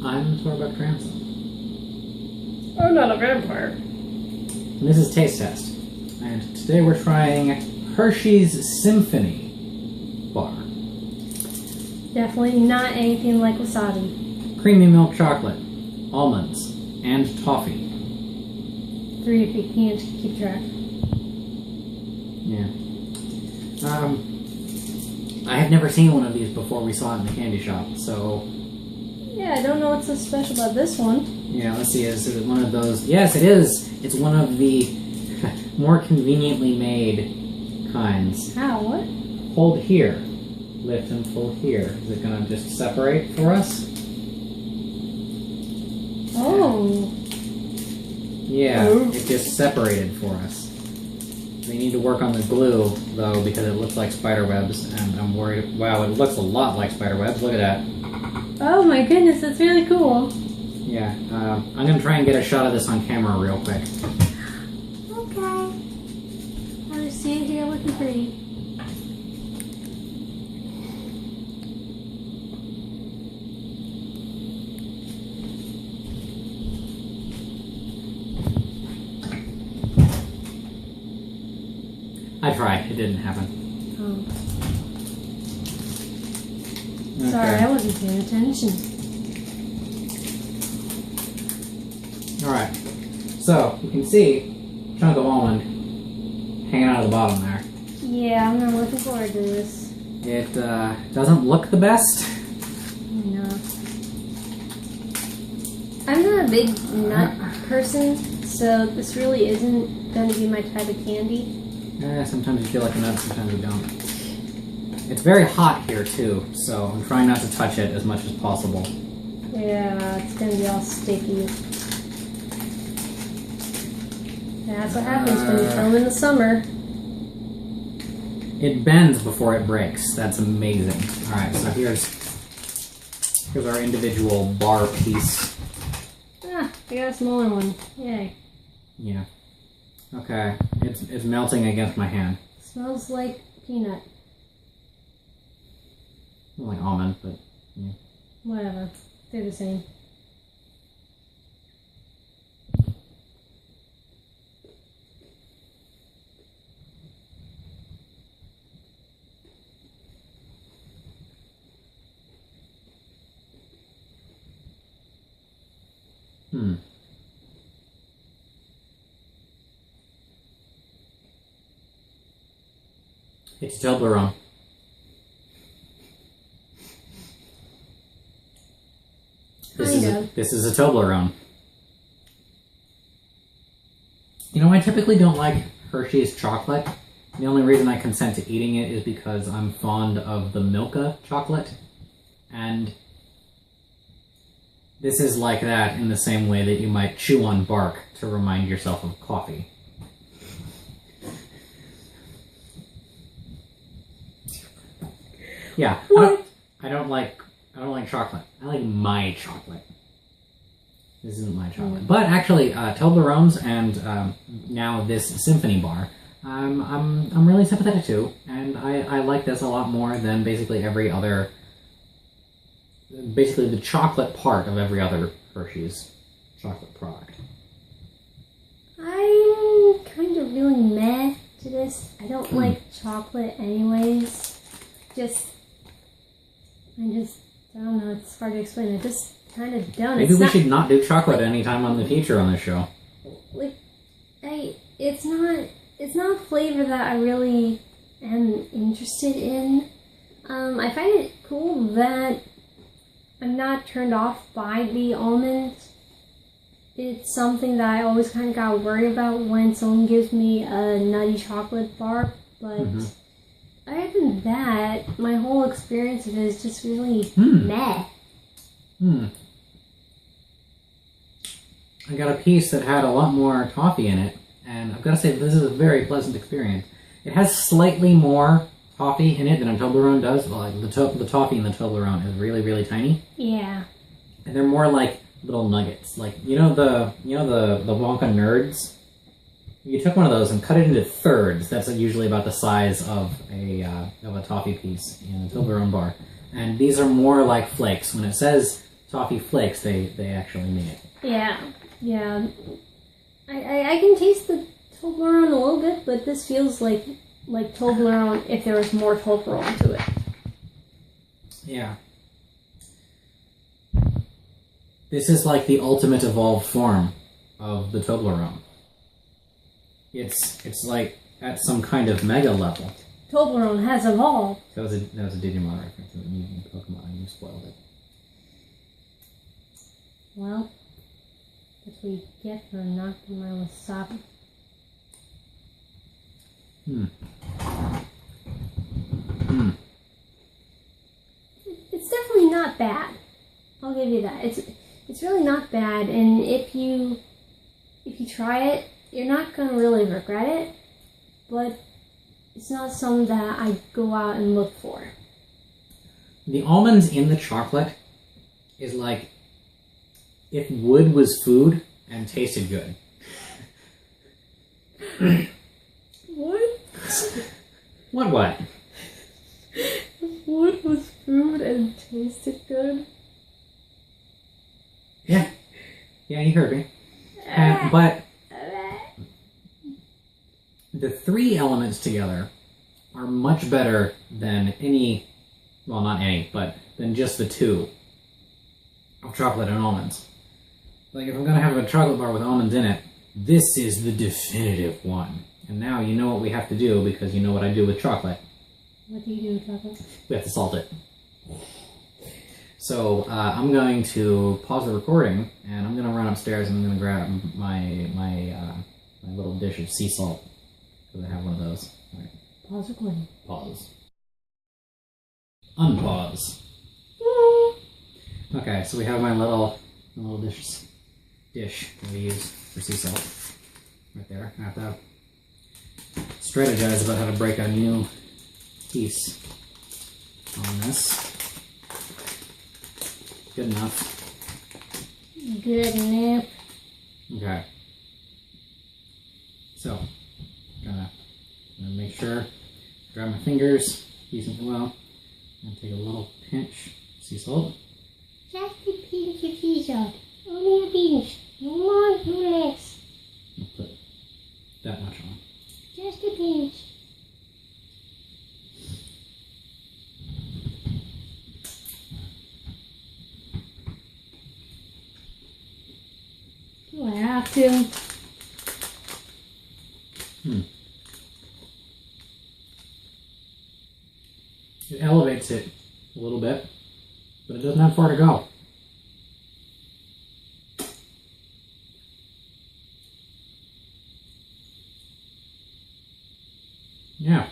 I'm Tarbuck Transom. I'm not a vampire. And this is Taste Test. And today we're trying Hershey's Symphony bar. Definitely not anything like wasabi. Creamy milk chocolate, almonds, and toffee. 3 if you can't keep track. Yeah. I have never seen one of these before we saw it in the candy shop, so... Yeah, I don't know what's so special about this one. Yeah, let's see, is it one of those... Yes, it is! It's one of the more conveniently made kinds. How? What? Hold here. Lift and pull here. Is it gonna just separate for us? Oh. Yeah, it just separated for us. We need to work on the glue, though, because it looks like spider webs, and I'm worried... Wow, it looks a lot like spider webs. Look at that. Oh my goodness, that's really cool. Yeah, I'm gonna try and get a shot of this on camera real quick. Okay. I'll just see it here looking pretty. I tried. It didn't happen. Oh. Okay. Sorry, I wasn't paying attention. Alright. So, you can see a chunk of almond hanging out of the bottom there. Yeah, I'm not looking forward to this. It doesn't look the best. No. I'm not a big nut person, so this really isn't going to be my type of candy. Sometimes you feel like a nut, sometimes you don't. It's very hot here too, so I'm trying not to touch it as much as possible. Yeah, it's going to be all sticky. That's what happens when you film in the summer. It bends before it breaks. That's amazing. Alright, so here's our individual bar piece. Ah, I got a smaller one. Yay. Yeah. Okay, it's melting against my hand. Smells like peanut. Like almond, but yeah. Whatever. They're the same. It's Toblerone. This is a Toblerone. You know, I typically don't like Hershey's chocolate. The only reason I consent to eating it is because I'm fond of the Milka chocolate. And this is like that in the same way that you might chew on bark to remind yourself of coffee. Yeah, I don't like chocolate. I like my chocolate. This isn't my chocolate, but actually, Toblerones and now this Symphony bar, I'm really sympathetic to, and I like this a lot more than basically every other. Basically, the chocolate part of every other Hershey's chocolate product. I'm kind of feeling meh to this. I don't like chocolate anyways. I don't know, it's hard to explain. I just kind of don't. Maybe we should not do chocolate anytime on the future on this show. Like, it's not a flavor that I really am interested in. I find it cool that I'm not turned off by the almond. It's something that I always kind of got worried about when someone gives me a nutty chocolate bar, but other than that, my whole experience of it is just really meh. I got a piece that had a lot more toffee in it, and I've got to say this is a very pleasant experience. It has slightly more toffee in it than a Toblerone does. Like the toffee in the Toblerone is really, really tiny. Yeah. And they're more like little nuggets. Like you know the Wonka Nerds. You took one of those and cut it into thirds. That's usually about the size of a toffee piece in a Toblerone bar. And these are more like flakes. When it says toffee flakes, they actually mean it. Yeah. I can taste the Toblerone a little bit, but this feels like Toblerone if there was more Toblerone to it. Yeah. This is like the ultimate evolved form of the Toblerone. It's like at some kind of mega level. Toblerone has evolved. That was a Digimon reference. In Pokemon, and you spoiled it. Well, that's what you get for knocking my wasabi. It's definitely not bad. I'll give you that. It's really not bad, and if you try it, you're not gonna really regret it. But it's not something that I go out and look for. The almonds in the chocolate is like if wood was food and tasted good. What? What? Wood was food and tasted good? Yeah, you heard me. But the three elements together are much better than any, well, not any, but than just the two of chocolate and almonds. Like, if I'm gonna have a chocolate bar with almonds in it, this is the definitive one. And now you know what we have to do because you know what I do with chocolate. What do you do with chocolate? We have to salt it. So I'm going to pause the recording, and I'm gonna run upstairs and I'm gonna grab my little dish of sea salt because I have one of those. All right. Pause recording. Pause. Unpause. Okay, so we have my little dish that we use for sea salt right there. I have to strategize about how to break a new piece on this. Good enough. Good enough. Okay. So, gonna make sure, dry my fingers decently well, and take a little pinch of sea salt. Just a pinch of sea salt. Only a pinch. No more, no less. I'll put that much on. Just a pinch. Do I have to? It elevates it a little bit, but it doesn't have far to go. Yeah.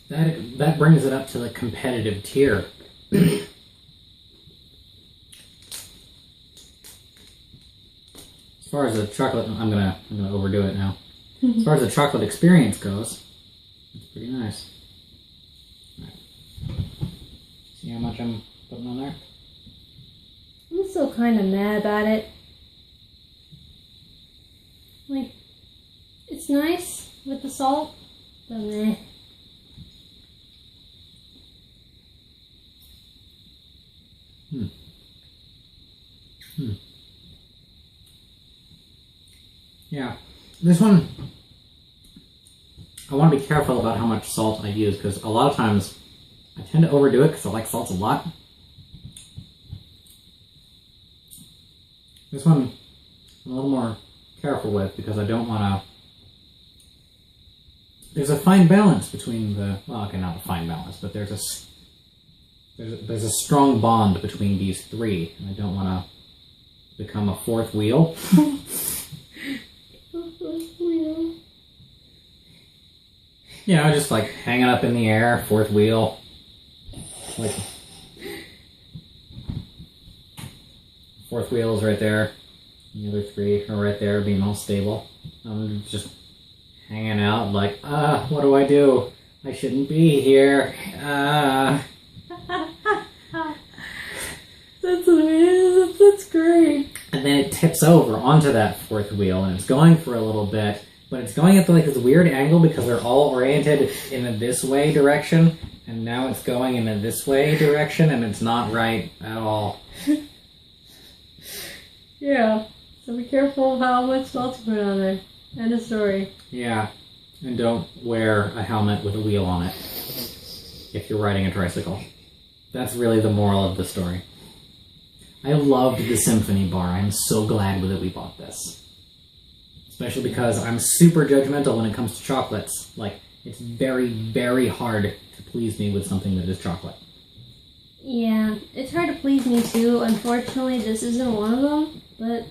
That brings it up to the competitive tier. As far as the chocolate, I'm gonna overdo it now. As far as the chocolate experience goes, it's pretty nice. All right. See how much I'm putting on there? I'm still kind of mad about it. Like, it's nice with the salt, but meh. Yeah, this one, I want to be careful about how much salt I use because a lot of times I tend to overdo it because I like salt a lot. This one I'm a little more careful with because I don't want to. There's a fine balance between the, well, okay, not a fine balance, but there's a strong bond between these three, and I don't want to become a fourth wheel. You know, just like hanging up in the air, fourth wheel. Like, fourth wheel is right there. The other three are right there, being all stable. I'm just hanging out like, what do I do? I shouldn't be here. That's amazing. That's great. And then it tips over onto that fourth wheel, and it's going for a little bit, but it's going at like this weird angle because they're all oriented in a this way direction, and now it's going in a this way direction, and it's not right at all. Yeah, so be careful of how much salt you put on there. End of story. Yeah, and don't wear a helmet with a wheel on it if you're riding a tricycle. That's really the moral of the story. I loved the Symphony bar. I'm so glad that we bought this. Especially because I'm super judgmental when it comes to chocolates. Like, it's very, very hard to please me with something that is chocolate. Yeah, it's hard to please me too. Unfortunately, this isn't one of them, but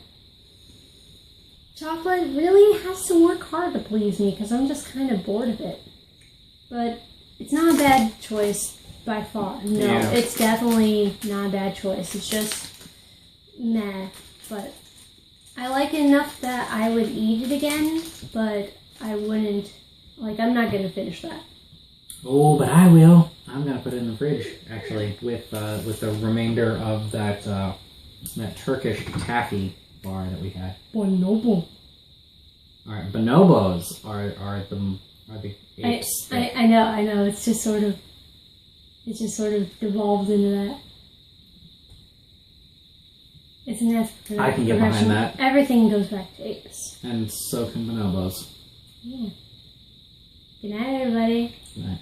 chocolate really has to work hard to please me because I'm just kind of bored of it. But it's not a bad choice by far. No, Yeah. It's definitely not a bad choice. It's just meh, but I like it enough that I would eat it again, but I wouldn't, like, I'm not going to finish that. Oh, but I will. I'm gonna put it in the fridge, actually, with the remainder of that Turkish taffy bar that we had. Bonobo. All right, bonobos are the apes. I know. It's just sort of devolved into that. It's an natural I can get progression. behind that. Everything goes back to apes. And so can bonobos. Yeah. Good night, everybody. Good night.